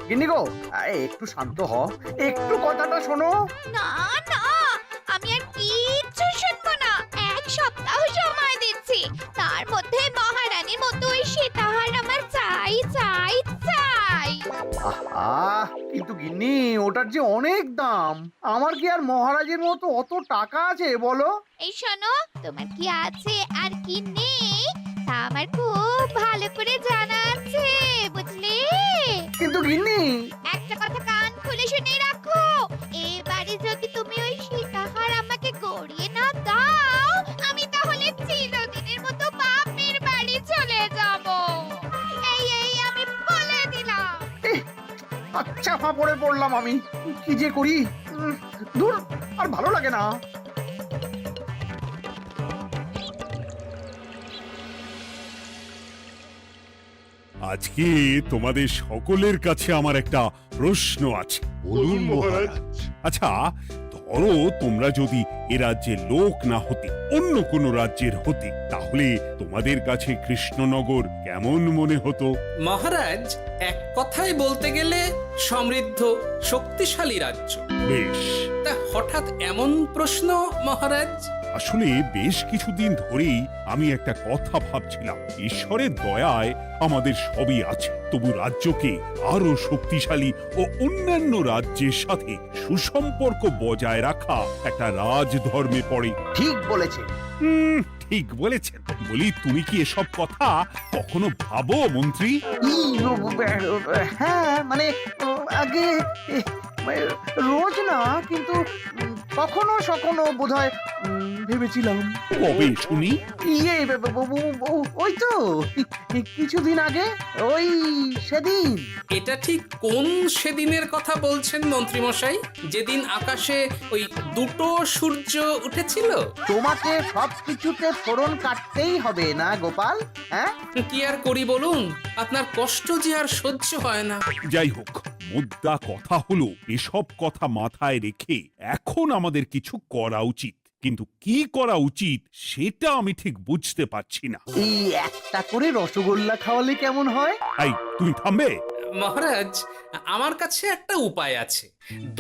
গিন্নি গো, একটু শান্ত হ, একটু কথাটা শোনো। না না, আমি আর কিচ্ছু শুনবো না। এক সপ্তাহ সময় দিচ্ছি, তার মধ্যে মহারানীর মতো ওই সীতাহার আমার চাই চাই চাই। আহ, কিন্তু গিন্নি ওটার যে অনেক দাম, আমার কি আর মহারাজের মতো অত টাকা আছে বলো? এই শোনো, তোমার কি আছে আর কি নেই তা আমার খুব ভালো করে জানা আছে, বুঝলে? কিন্তু গিন্নি, একটা কথা কান খুলে শুনে রাখো, এবারে যদি তুমি ওই সীতাহার আমাকে গড়িয়ে না দাও, আমি তাহলে চিরদিনের মতো বাপের বাড়ি চলে যাব। এই এই আমি বলে দিলাম। আচ্ছা ফাঁপড়ে পড়লাম আমি, কি যে করি। দূর, আর ভালো লাগে না। আজকে তোমাদের সকলের কাছে আমার একটা প্রশ্ন আছে। বলুন মহারাজ। আচ্ছা, ধরো তোমরা যদি এ রাজ্যের লোক না হতে, অন্য কোনো রাজ্যের হতে, তাহলে তোমাদের কাছে কৃষ্ণনগর কেমন মনে হতো? মহারাজ, এক কথায় বলতে গেলে সমৃদ্ধ শক্তিশালী রাজ্য। বেশ, তা হঠাৎ এমন প্রশ্ন মহারাজ? আসলে বেশ কিছুদিন ধরেই আমি একটা কথা ভাবছিলাম। ঈশ্বরের দয়ায় আমাদের সবই আছে, তবু রাজ্যকে আরো শক্তিশালী ও অন্যান্য রাজ্যের সাথে সুসম্পর্ক বজায় রাখা একটা রাজধর্মে পড়ে। ঠিক বলেছে। ঠিক বলেছেন। বলি, তুমি কি এসব কথা কখনো ভাবো মন্ত্রী? হ্যাঁ, মানে আগে রোজ না, কিন্তু কখনো সখনো বোধহয় ভেবেছিলাম। কবে শুনি? ইয়ে, ওই তো কিছুদিন আগে, ওই সেদিন। এটা ঠিক কোন সেদিনের কথা বলছেন মন্ত্রী মশাই? যেদিন আকাশে ওই দুটো সূর্য উঠেছিল? তোমাকে সবকিছুতে ফোড়ন কাটতেই হবে না গোপাল, হ্যাঁ? কি আর করি বলুন, আপনার কষ্ট যে আর সহ্য হয় না। যাই হোক, মুদ্রা কথা হলো, এসব কথা মাথায় রেখে এখন আমাদের কিছু করা উচিত। কিন্তু কি করা উচিত সেটা আমি ঠিক বুঝতে পারছি না। এই একটা করে রসগোল্লা খাওয়ালে কেমন হয়? এই, তুমি থামবে? মহারাজ, আমার কাছে একটা উপায় আছে।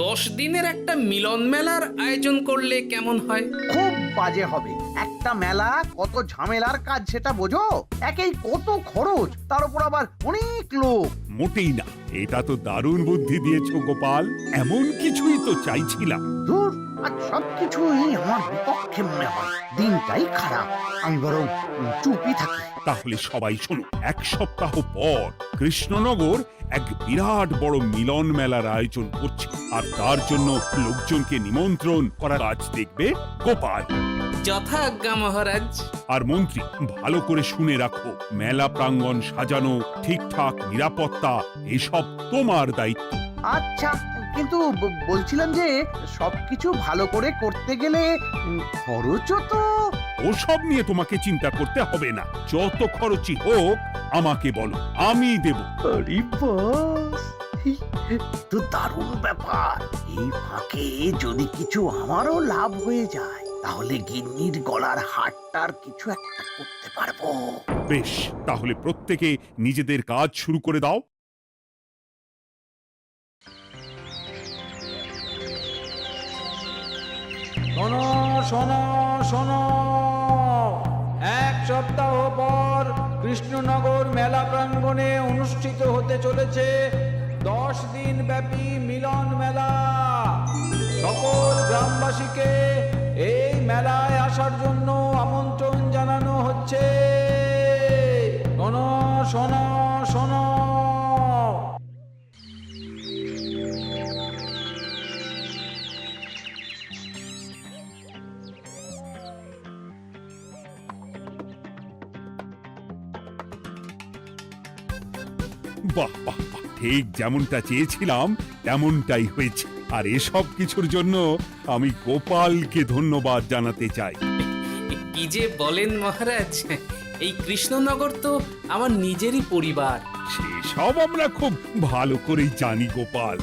10 দিনের একটা মিলন মেলার আয়োজন করলে কেমন হয়? খুব বাজে হবে। একটা মেলা কত ঝামেলার কাজ সেটা বোঝো? একেই কত খরচ, তার উপর আবার অনেক লোক। মোটেই না, এটা তো দারুণ বুদ্ধি দিয়েছো গোপাল। এমন কিছুই তো চাইছিলাম। দূর, আর সবকিছুই আমার বিপক্ষে মনে হয়। দিনটাই খারাপ, আমি বরং চুপই থাকি। তাহলে সবাই শোনো, 1 সপ্তাহ পর কৃষ্ণনগর এক বিরাট বড় মিলন মেলার আয়োজন করছে, আর তার জন্য লোকজনকে নিমন্ত্রণ করার কাজ দেখবে গোপাল। যথা আজ্ঞা মহারাজ। আর মন্ত্রী, ভালো করে শুনে রাখো, মেলা প্রাঙ্গণ সাজানো, ঠিকঠাক নিরাপত্তা, এসব তোমার দায়িত্ব। আচ্ছা, কিন্তু বলছিলাম যে সবকিছু ভালো করে করতে গেলে খরচও তো। ওসব নিয়ে তোমাকে চিন্তা করতে হবে না। যত খরচই হোক আমাকে বলো, আমি দেব। আরে বাস, তো দারুণ ব্যাপার। এই ফাঁকে যদি কিছু আমারও লাভ হয়ে যায়, তাহলে গিন্নির গলার হারটার কিছু একটা করতে পারবো। বেশ, তাহলে প্রত্যেকে নিজেদের কাজ শুরু করে দাও। শোনো শোনো শোনো, 1 সপ্তাহ পর কৃষ্ণনগর মেলা প্রাঙ্গণে অনুষ্ঠিত হতে চলেছে 10 দিন ব্যাপী মিলন মেলা। সকল গ্রামবাসীকে এই মেলায় আসার জন্য আমন্ত্রণ জানানো হচ্ছে। শোনো শোনো শোনো। বাহ বাহ বাহ, ঠিক যেমনটা চেয়েছিলাম তেমনটাই হয়েছে। আর এসব কিছুর জন্য আমি গোপালকে ধন্যবাদ জানাতে চাই। কি যে বলেন মহারাজ, এই কৃষ্ণনগর তো আমার নিজেরই পরিবার। সেসব আমরা খুব ভালো করেই জানি গোপাল।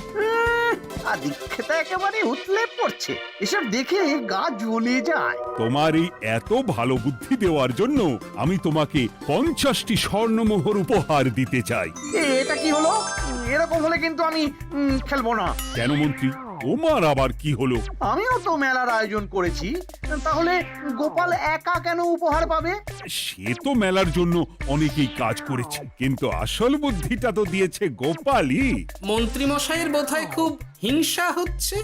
আদিক্ষেতা একেবারে উতলে পড়ছে। এসব দেখে গা জ্বলে যায়। তোমার এই এত ভালো বুদ্ধি দেওয়ার জন্য আমি তোমাকে 50টি স্বর্ণমোহর উপহার দিতে চাই। এটা কি হলো? এরকম হলে কিন্তু আমি খেলবো না। কেন মন্ত্রী, তোমার আবার কি হলো? আমিও তো মেলার আয়োজন করেছি, তাহলে গোপাল একা কেন উপহার পাবে? সে তো মেলার জন্য অনেকেই কাজ করেছে, কিন্তু আসল বুদ্ধিটা তো দিয়েছে গোপালই। মন্ত্রী মশাইয়ের বোধহয় খুব হিংসা হচ্ছে।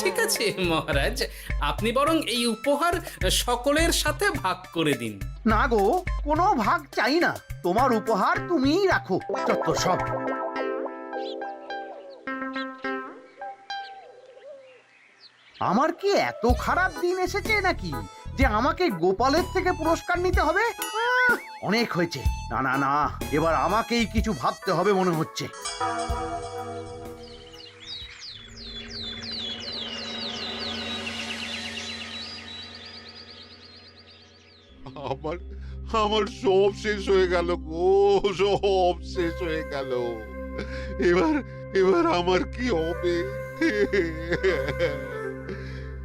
ঠিক আছে মহারাজ, আপনি বরং এই উপহার সকলের সাথে ভাগ করে দিন। না গো, কোনো ভাগ চাই না। তোমার উপহার তুমিই রাখো। যত সব। আমার কি এত খারাপ দিন এসেছে নাকি যে আমাকে গোপালের থেকে পুরস্কার নিতে হবে? অনেক হয়েছে। না না না, এবার আমাকেই কিছু ভাবতে হবে মনে হচ্ছে। আমার আমার সব শেষ হয়ে গেল গো, সব শেষ হয়ে গেল। এবার এবার আমার কি হবে?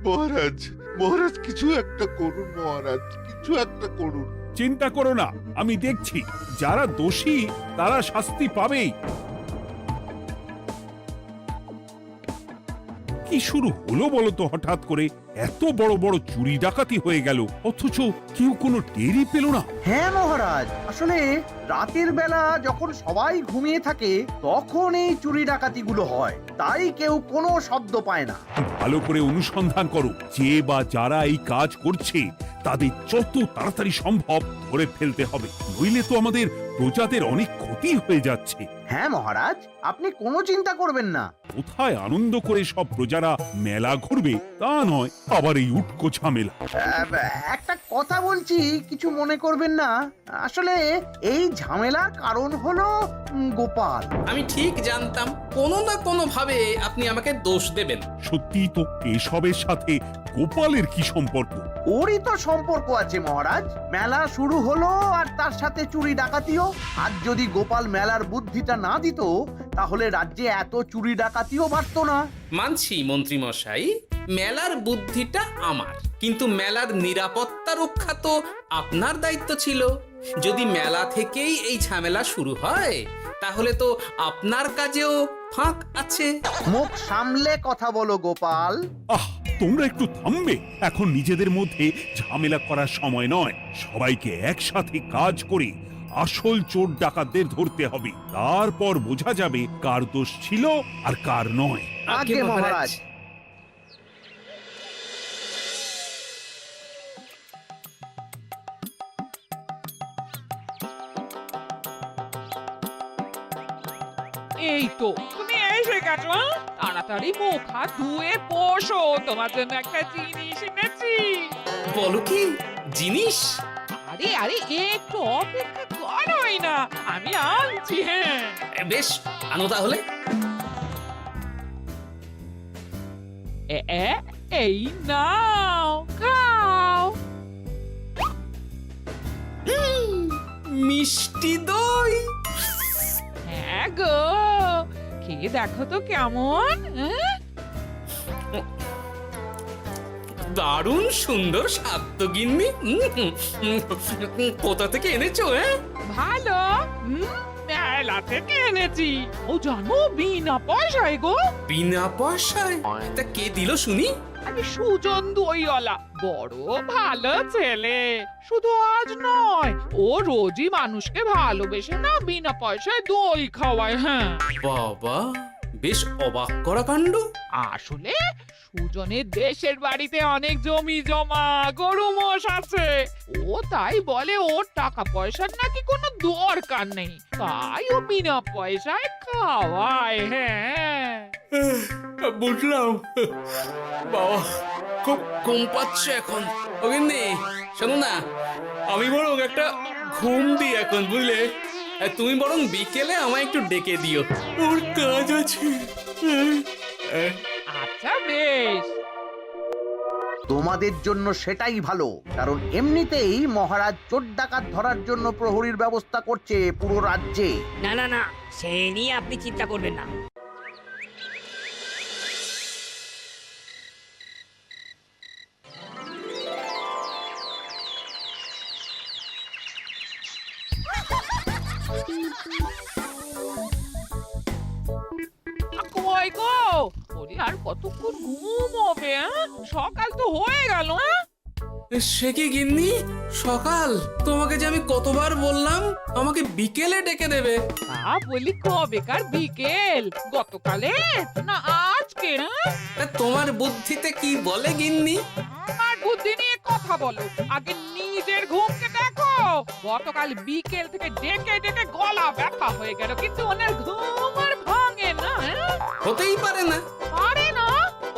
মহারাজ, মহারাজ কিছু একটা করুন, মহারাজ কিছু একটা করুন। চিন্তা করো না, আমি দেখছি। যারা দোষী তারা শাস্তি পাবেই। কি শুরু হলো বলো তো হঠাৎ করে? এত বড় বড় চুরি ডাকাতি হয়ে গেল, অথচ কেউ কোনো টেরই পেল না। হ্যাঁ মহারাজ, আসলে রাতের বেলা যখন সবাই ঘুমিয়ে থাকে তখন এই চুরি ডাকাতিগুলো হয়, তাই কেউ কোনো শব্দ পায় না। ভালো করে অনুসন্ধান করো, যে বা যারা এই কাজ করছে তাদের যত তাড়াতাড়ি সম্ভব ধরে ফেলতে হবে, নইলে তো আমাদের প্রজাদের অনেক ক্ষতি হয়ে যাচ্ছে। হ্যাঁ মহারাজ, আপনি কোনো চিন্তা করবেন না। কোথায় আনন্দ করে সব প্রজারা মেলা ঘুরবে তা নয়, আবার এই উটকো ঝামেলা। একটা কথা বলছি, কিছু মনে করবেন না। আসলে এই ঝামেলার কারণ হলো গোপাল। আমি ঠিক জানতাম কোনো না কোনো ভাবে আপনি আমাকে দোষ দেবেন। সত্যি তো, এসবের সাথে গোপালের কি সম্পর্ক? ওরই তো সম্পর্ক আছে মহারাজ। মেলা শুরু হলো আর তার সাথে চুরি ডাকাতিও। আর যদি গোপাল মেলার বুদ্ধিটা না দিত তাহলে রাজ্যে এত চুরি ডাকাতিও বাড়তো না। মানছি মন্ত্রী মশাই, মেলার বুদ্ধিটা আমার, কিন্তু মেলার নিরাপত্তা রক্ষা তো আপনার দায়িত্ব ছিল। যদি মেলা থেকেই এই ঝামেলা শুরু হয় তাহলে তো আপনার কাজেও ফাঁক আছে। মুখ সামলে কথা বলো গোপাল। আহ, তোমরা একটু থামবে? এখন নিজেদের মধ্যে ঝামেলা করার সময় নয়। সবাইকে একসাথে কাজ করে আসল চোর ডাকাতদের ধরতে হবে, তারপর বোঝা যাবে কার দোষ ছিল আর কার নয়। আগে মহারাজ। এই তো তুমি এসে গেছো। তাড়াতাড়ি মুখ হাত ধুয়ে বসো, তোমার জন্য একটা জিনিস এনেছি। বলো কি জিনিস? আরে আরে একটু অপেক্ষা করোই না, আমি আনছি। হ্যাঁ বেশ, আনো তাহলে। এই নাও, খাও। মিষ্টি দই। হ্যাঁ গো, খেয়ে দেখো তো কেমন। দারুণ সুন্দর স্বাদ তো গিন্নি। কোথা থেকে এনেছো? ভালো, মেলা থেকে এনেছি। ও জানো, বিনা পয়সায় গো। বিনা পয়সায়? তা কে দিল শুনি? আরে সুজন দইওয়ালা, বড় ভালো ছেলে। শুধু আজ নয়, ও রোজই মানুষকে ভালোবেসে না বিনা পয়সায় দই খাওয়ায়। হ্যাঁ বাবা, বেশ অবাক করা কাণ্ড। আসলে সুজনের দেশের বাড়িতে অনেক জমি জমা, গরু মোষ আছে। ও তাই বলে ওর টাকা পয়সার নাকি কোনো দরকার নেই, তাই ও বিনা পয়সায় খাওয়ায়। হ্যাঁ বুঝলাম। বাবা, খুব ঘুম পাচ্ছে এখন। ও গিন্নি, শোনো না, আমি বরং একটা ঘুম দিই এখন, বুঝলে? তুমি বরং বিকেলে আমায় একটু ডেকে দিও, ওর কাজ আছে। আচ্ছা বেশ। তোমাদের জন্য সেটাই ভালো, কারণ এমনিতেই মহারাজ চোর ডাকাত ধরার জন্য প্রহরীর ব্যবস্থা করছে পুরো রাজ্যে। না না না, সে নিয়ে আপনি চিন্তা করবেন না। কই গো ওরে আর কতক্ষণ ঘুমোবে? সকাল তো হয়ে গেল। সে কি গিন্নি, সকাল? তোমাকে যে আমি কতবার বললাম আমাকে বিকেলে ডেকে দেবে। তা বলি কবেকার বিকেল? গতকালে না আজকে? তা তোমার বুদ্ধিতে কি বলে গিন্নি? আমার বুদ্ধি নিয়ে কথা বলো, আগে নিজের ঘুমকে দেখো। গতকাল বিকেল থেকে ডেকে ডেকে গলা ব্যথা হয়ে গেল, কিন্তু ওনার ঘুম আর ভাঙে না। হতেই পারে না। পারে না?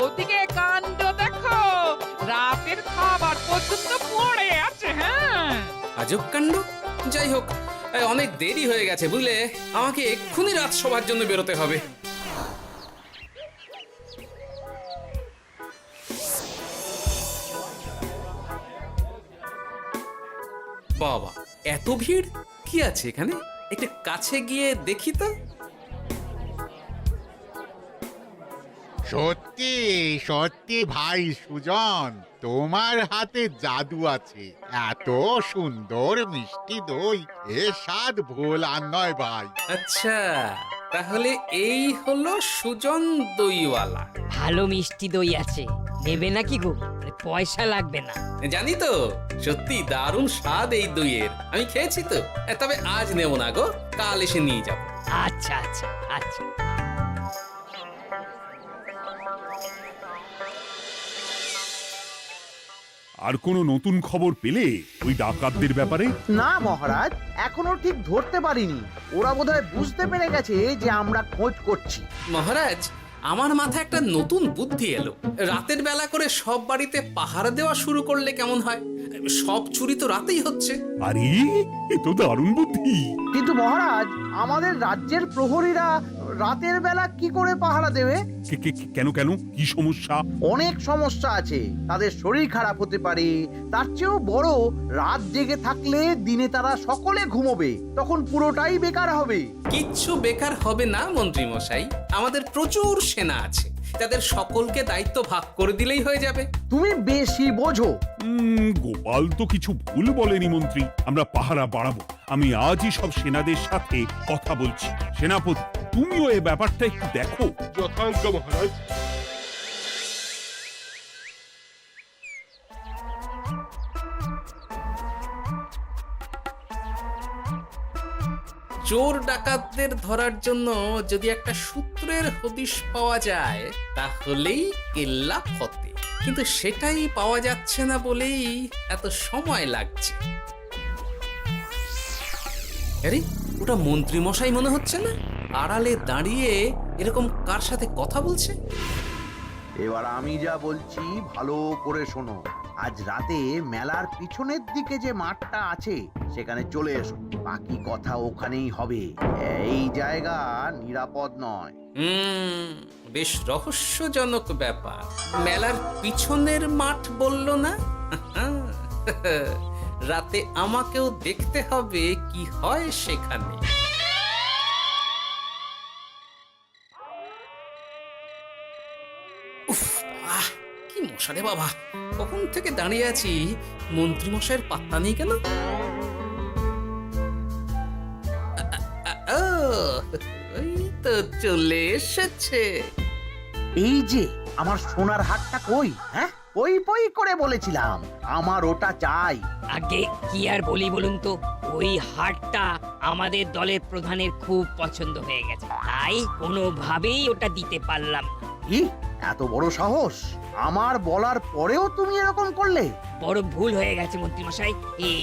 ওদিকে কাণ্ড দেখো, রাতের খাবার পর্যন্ত পড়ে আছে। হ্যাঁ, আজব কাণ্ড। যাই হোক, অনেক দেরি হয়ে গেছে বুঝলে, আমাকে এক্ষুনি রাজসভার জন্য বেরোতে হবে। বাবা, এত ভিড় কি আছে এখানে? একটু কাছে গিয়ে দেখি তো। সত্যি সত্যি ভাই সুজন, তোমার হাতে জাদু আছে। এত সুন্দর মিষ্টি দই, এ স্বাদ ভোলার নয় ভাই। আচ্ছা, তাহলে এই হলো সুজন দইওয়ালা। ভালো মিষ্টি দই আছে, নেবে নাকি গো? পয়সা লাগবে না। জানি তো, সত্যি দারুণ স্বাদ এই দইয়ের। আমি খেয়েছি তো। তবে আজ নেব না গো, কাল এসে নিয়ে যাব। আচ্ছা আচ্ছা আচ্ছা। আর কোনো নতুন খবর পেলে ওই ডাকাতদের ব্যাপারে? না মহারাজ, এখনো ঠিক ধরতে পারিনি। ওরা বোধহয় বুঝতে পেরে গেছে যে আমরা খোঁজ করছি। মহারাজ, আমার মাথায় একটা নতুন বুদ্ধি এলো। রাতের বেলা করে সব বাড়িতে পাহারা দেওয়া শুরু করলে কেমন হয়? সব চুরি তো রাতেই হচ্ছে। আরে, এ তো দারুণ বুদ্ধি। কিন্তু মহারাজ, আমাদের রাজ্যের প্রহরীরা রাতের বেলা কি করে পাহারা দেবে? কেন কেন, কি সমস্যা? অনেক সমস্যা আছে। তাদের শরীর খারাপ হতে পারে, তার চেয়েও বড়, রাত জেগে থাকলে দিনে তারা সকলে ঘুমোবে, তখন পুরোটাই বেকার হবে। কিচ্ছু বেকার হবে না মন্ত্রী মশাই, আমাদের প্রচুর সেনা আছে, তাদের সকলকে দায়িত্ব ভাগ করে দিলেই হয়ে যাবে। তুমি বেশি বোঝো। গোপাল তো কিছু ভুল বলেনি মন্ত্রী, আমরা পাহারা বাড়াবো। আমি আজই সব সেনাদের সাথে কথা বলছি। সেনাপতি, তুমিও এ ব্যাপারটা একটু দেখো। যথাজ্ঞা মহারাজ। চোর ডাকাতদের ধরার জন্য যদি একটা সূত্রের হদিশ পাওয়া যায় তাহলেই কেল্লা ফতে, কিন্তু সেটাই পাওয়া যাচ্ছে না বলেই এত সময় লাগছে। আরে, ওটা মন্ত্রী মশাই মনে হচ্ছে না? আড়ালে দাঁড়িয়ে এরকম কার সাথে কথা বলছে? এবার আমি যা বলছি ভালো করে শোনো। আজ রাতে মেলার পিছনের দিকে যে মাঠটা আছে সেখানে চলে এসো। বাকি কথা ওখানেই হবে। এই জায়গা নিরাপদ নয়। বেশ রহস্যজনক ব্যাপার। মেলার পিছনের মাঠ বলল না? রাতে আমাকেও দেখতে হবে কি হয় সেখানে। উফ, কি মশা রে বাবা! কখন থেকে দাঁড়িয়ে আছি, মন্ত্রী মশাইয়ের পাত্তা নেই কেন? ওই তো চলে এসেছে। এই যে আমার সোনার হাটটা কই? হ্যাঁ, পই পই করে বলেছিলাম আমার ওটা চাই। আগে কি আর বলি বলুন তো, ওই হারটা আমাদের দলের প্রধানের খুব পছন্দ হয়ে গেছে, তাই কোনোভাবেই ওটা দিতে পারলাম না। কি এত বড় সাহস! আমার বলার পরেও তুমি এরকম করলে? বড় ভুল হয়ে গেছে মন্ত্রী মশাই,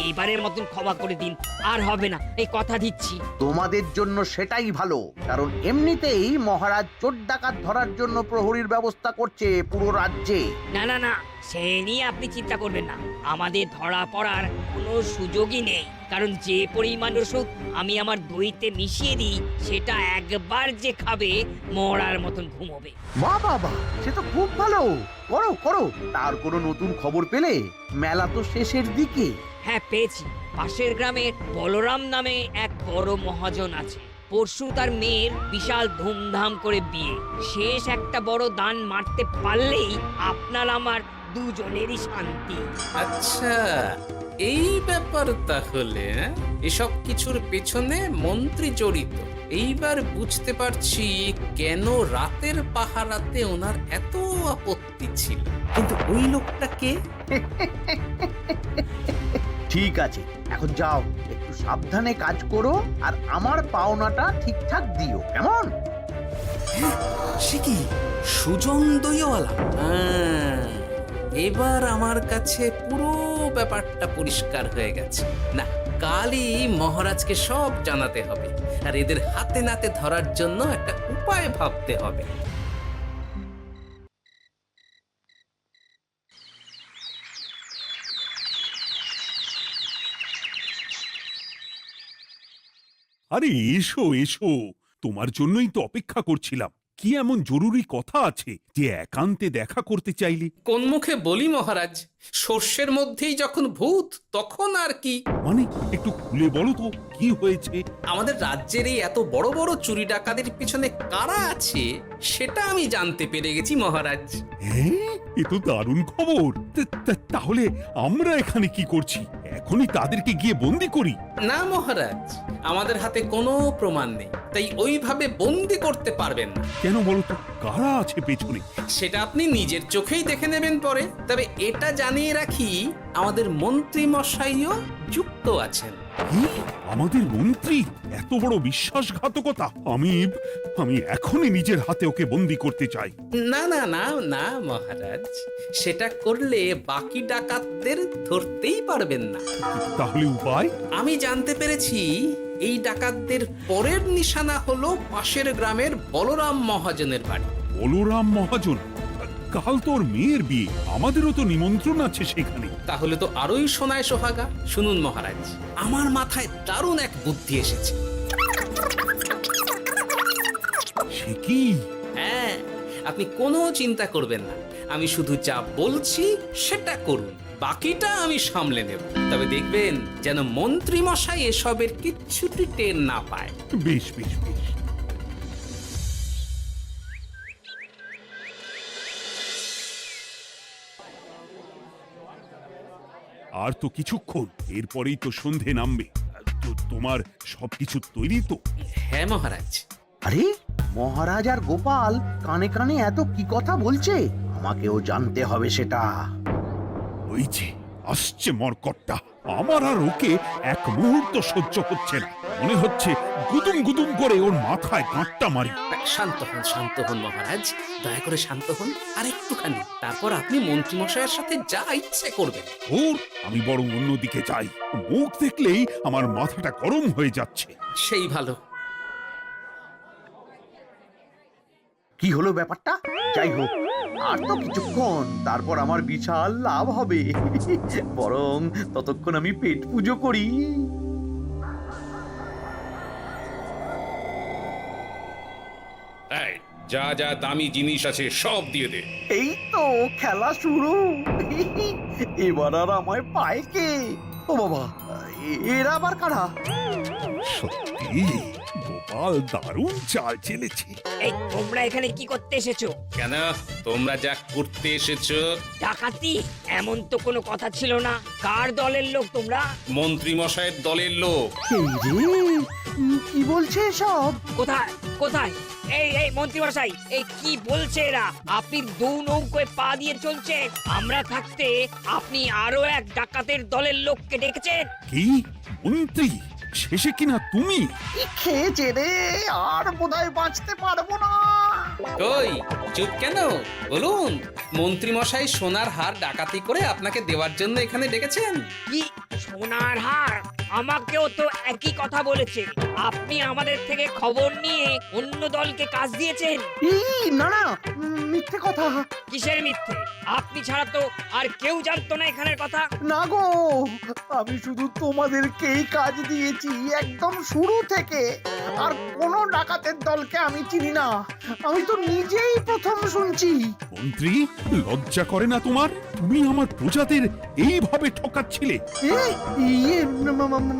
এবারের মতন ক্ষমা করে দিন, আর হবে না, এই কথা দিচ্ছি। তোমাদের জন্য সেটাই ভালো, কারণ এমনিতেই মহারাজ চোর ডাকাত ধরার জন্য প্রহরীর ব্যবস্থা করছে পুরো রাজ্যে। না না না, সে নিয়ে আপনি চিন্তা করবেন না, আমাদের ধরা পড়ার কোনো সুযোগই নেই, কারণ যে পরিমাণ ওষুধ আমি আমার দইতে মিশিয়ে দিই সেটা একবার যে খাবে মরার মতন ঘুমোবে। বাহ বাহ বাহ, সে তো খুব ভালো। করো করো। তার কোনো নতুন খবর পেলে? মেলা তো শেষের দিকে। হ্যাঁ পেয়েছি, পাশের গ্রামের বলরাম নামে এক বড় মহাজন আছে। পরশু তার মেয়ের বিশাল ধুমধাম করে বিয়ে। শেষ একটা বড় দান মারতে পারলেই আপনার আমার দুজনেরই শান্তি। আচ্ছা, এই ব্যাপার তাহলে। এসব কিছুর পেছনে মন্ত্রী জড়িত। এইবার বুঝতে পারছি কেন রাতের পাহারাতে ওনার এত আপত্তি ছিল। কিন্তু ওই লোকটা কে? ঠিক আছে, এখন যাও, একটু সাবধানে কাজ করো আর আমার পাওনাটা ঠিকঠাক দিও, কেমন? সে কি সুজন দইওয়ালা? এবার আমার কাছে পুরো ব্যাপারটা পরিষ্কার হয়ে গেছে। না, কালই মহারাজকে সব জানাতে হবে, আর এদের হাতে নাতে ধরার জন্য একটা উপায় ভাবতে হবে। আরে এসো এসো, তোমার জন্যই তো অপেক্ষা করছিলাম। কি এমন জরুরি কথা আছে যে একান্তে দেখা করতে চাইলে? কোন মুখে বলি মহারাজ, সর্ষের মধ্যেই যখন ভূত তখন আর কি। মানে একটু খুলে বলো তো কি হয়েছে? আমাদের রাজ্যের এই এত বড় বড় চুরি ডাকাতের পিছনে কারা আছে সেটা আমি জানতে পেরে গেছি মহারাজ। হ্যাঁ, এ তো দারুণ খবর। তাহলে আমরা এখানে কি করছি? এখনই তাদেরকে গিয়ে বন্দি করি? না মহারাজ, আমাদের হাতে কোনো প্রমাণ নেই, তাই ওইভাবে বন্দি করতে পারবেন না। কেন বলো তো, কারা আছে পেছনে? সেটা আপনি নিজের চোখেই দেখে নেবেন পরে। তবে এটা জানিয়ে রাখি, আমাদের মন্ত্রী মশাইও যুক্ত আছেন। কি? আমাদের মন্ত্রী? এত বড় বিশ্বাসঘাতকতা! আমি এখনই নিজের হাতে ওকে বন্দি করতে চাই। না না না না মহারাজ, সেটা করলে বাকি ডাকাতদের ধরতেই পারবেন না। তাহলে উপায়? আমি জানতে পেরেছি এই ডাকাতদের পরের নিশানা হলো পাশের গ্রামের বলরাম মহাজনের বাড়ি। বলরাম মহাজন? কাল তোর মেয়ের বিয়ে, আমাদেরও তো নিমন্ত্রণ আছে সেখানে। তাহলে তো আরোই সোনায় সোহাগা। শুনুন মহারাজ, আমার মাথায় দারুণ এক বুদ্ধি এসেছে। সে কি? হ্যাঁ, আপনি কোনো চিন্তা করবেন না, আমি শুধু যা বলছি সেটা করুন, বাকিটা আমি সামলে নেব। তবে দেখবেন যেন মন্ত্রী মশাই এসবের কিচ্ছুটি টের না পায়। বেশ বেশ বেশ। আর তো কিছুক্ষণ, এরপরেই তো সন্ধে নামবে। তো তোমার সবকিছু তৈরি তো? হ্যাঁ মহারাজ। আরে মহারাজ আর গোপাল কানে কানে এত কি কথা বলছে, আমাকেও জানতে হবে সেটা। ওই যে আসছে মরকটটা, আমার আর ওকে এক মুহূর্ত সহ্য হচ্ছে না। মনে হচ্ছে গুদুম গুদুম করে ওর মাথায় গাঁটটা মারি। শান্ত হন মহারাজ, দয়া করে শান্ত হন আর একটুখানি, তারপর আপনি মন্ত্রী মশাইয়ের সাথে যা ইচ্ছে করবেন। ওর আমি বরং অন্যদিকে যাই, মুখ দেখলেই আমার মাথাটা গরম হয়ে যাচ্ছে। সেই ভালো। কি হলো ব্যাপারটা? যাই হোক, আর তো কিছুক্ষণ, তারপর আমার বিশাল লাভ হবে। বরং ততক্ষণ আমি পেট পুজো করি। যা যা দামি জিনিস আছে সব দিয়ে দে। এই তো খেলা শুরু। এবার আর আমায় পায় কে? ও বাবা, এরা আবার কারা? সত্যি গোপাল দারুণ চাল চেলেছে। এই তোমরা এখানে কি করতে এসেছো? কেন, তোমরা যা করতে এসেছো? ডাকাতি? এমন তো কোনো কথা ছিল না। কার দলের লোক তোমরা? মন্ত্রী মশাইয়ের দলের লোক। এই রে, কি বলছে সব? কোথায় কোথায়? এই মন্ত্রী মশাই, এই কি বলছে এরা? আপনি দু নৌকোয় পা দিয়ে চলছে, আমরা থাকতে আপনি আরো এক ডাকাতের দলের লোককে ডেকেছেন। কি মন্ত্রী? শেষে কিনা তুমি? কি খেয়েছে রে, আর বোধহয় বাঁচতে পারবো না। কই, চুপ কেন? বলুন, মন্ত্রী মশাই সোনার হার ডাকাতি করে আপনাকে দেওয়ার জন্য এখানে ডেকেছেন। কি সোনার হার? আমাকেও তো একই কথা বলেছে। আপনি আমাদের থেকে খবর নিয়ে অন্য দলকে কাজ দিয়েছেন। এই না না, মিথ্যে কথা। কিসের মিথ্যে? আপনি ছাড়া তো আর কেউ জানতো না এখানের কথা। না গো, আমি শুধু তোমাদেরকেই কাজ দিয়েছি একদম শুরু থেকে। আর কোন ডাকাতের দলকে আমি চিনি না, আমি তো নিজেই প্রথম শুনছি। মন্ত্রী, লজ্জা করে না তোমার? তুমি আমার প্রজাদের এইভাবে ঠকাচ্ছিলে। ইয়ে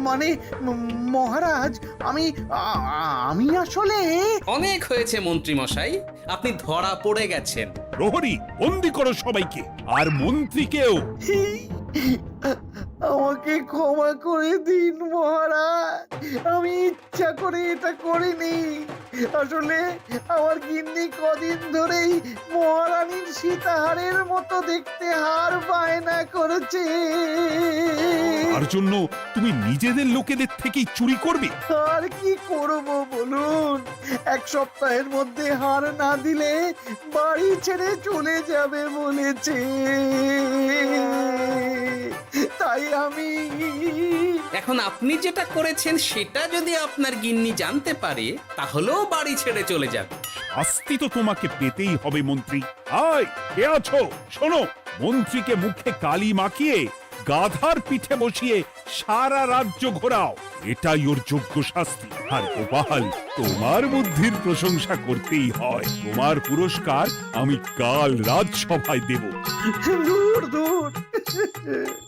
মানে মহারাজ, আমি আসলে অনেক হয়েছে মন্ত্রী মশাই, আপনি ধরা পড়ে গেছেন। প্রহরী, বন্দি করো সবাইকে, আর মন্ত্রীকেও। আমাকে ক্ষমা করে দিন মহারাজ, আমি ইচ্ছা করে এটা করিনি। আসলে আমার গিন্নি কদিন ধরেই মহারানীর সীতাহারের মতো দেখতে হার বায়না করেছে। তার জন্য তুমি নিজেদের লোকেদের থেকেই চুরি করবে? আর কি করব বলুন, এক সপ্তাহের মধ্যে হার না দিলে বাড়ি ছেড়ে চলে যাবে বলেছে। তাই আমি এখন আপনি যেটা করেছেন সেটা যদি আপনার গিন্নি জানতে পারে তাহলেও বাড়ি ছেড়ে চলে যাবে। শাস্তি তো তোমাকে পেতেই হবে মন্ত্রী। আয়, কে আছো? শোনো, মন্ত্রীকে মুখে কালি মাখিয়ে গাধার পিঠে বসিয়ে সারা রাজ্য ঘোরাও, এটাই ওর যোগ্য শাস্তি। আর গোপাল, তোমার বুদ্ধির প্রশংসা করতেই হয়। তোমার পুরস্কার আমি কাল রাজসভায় দেব। দূর দূর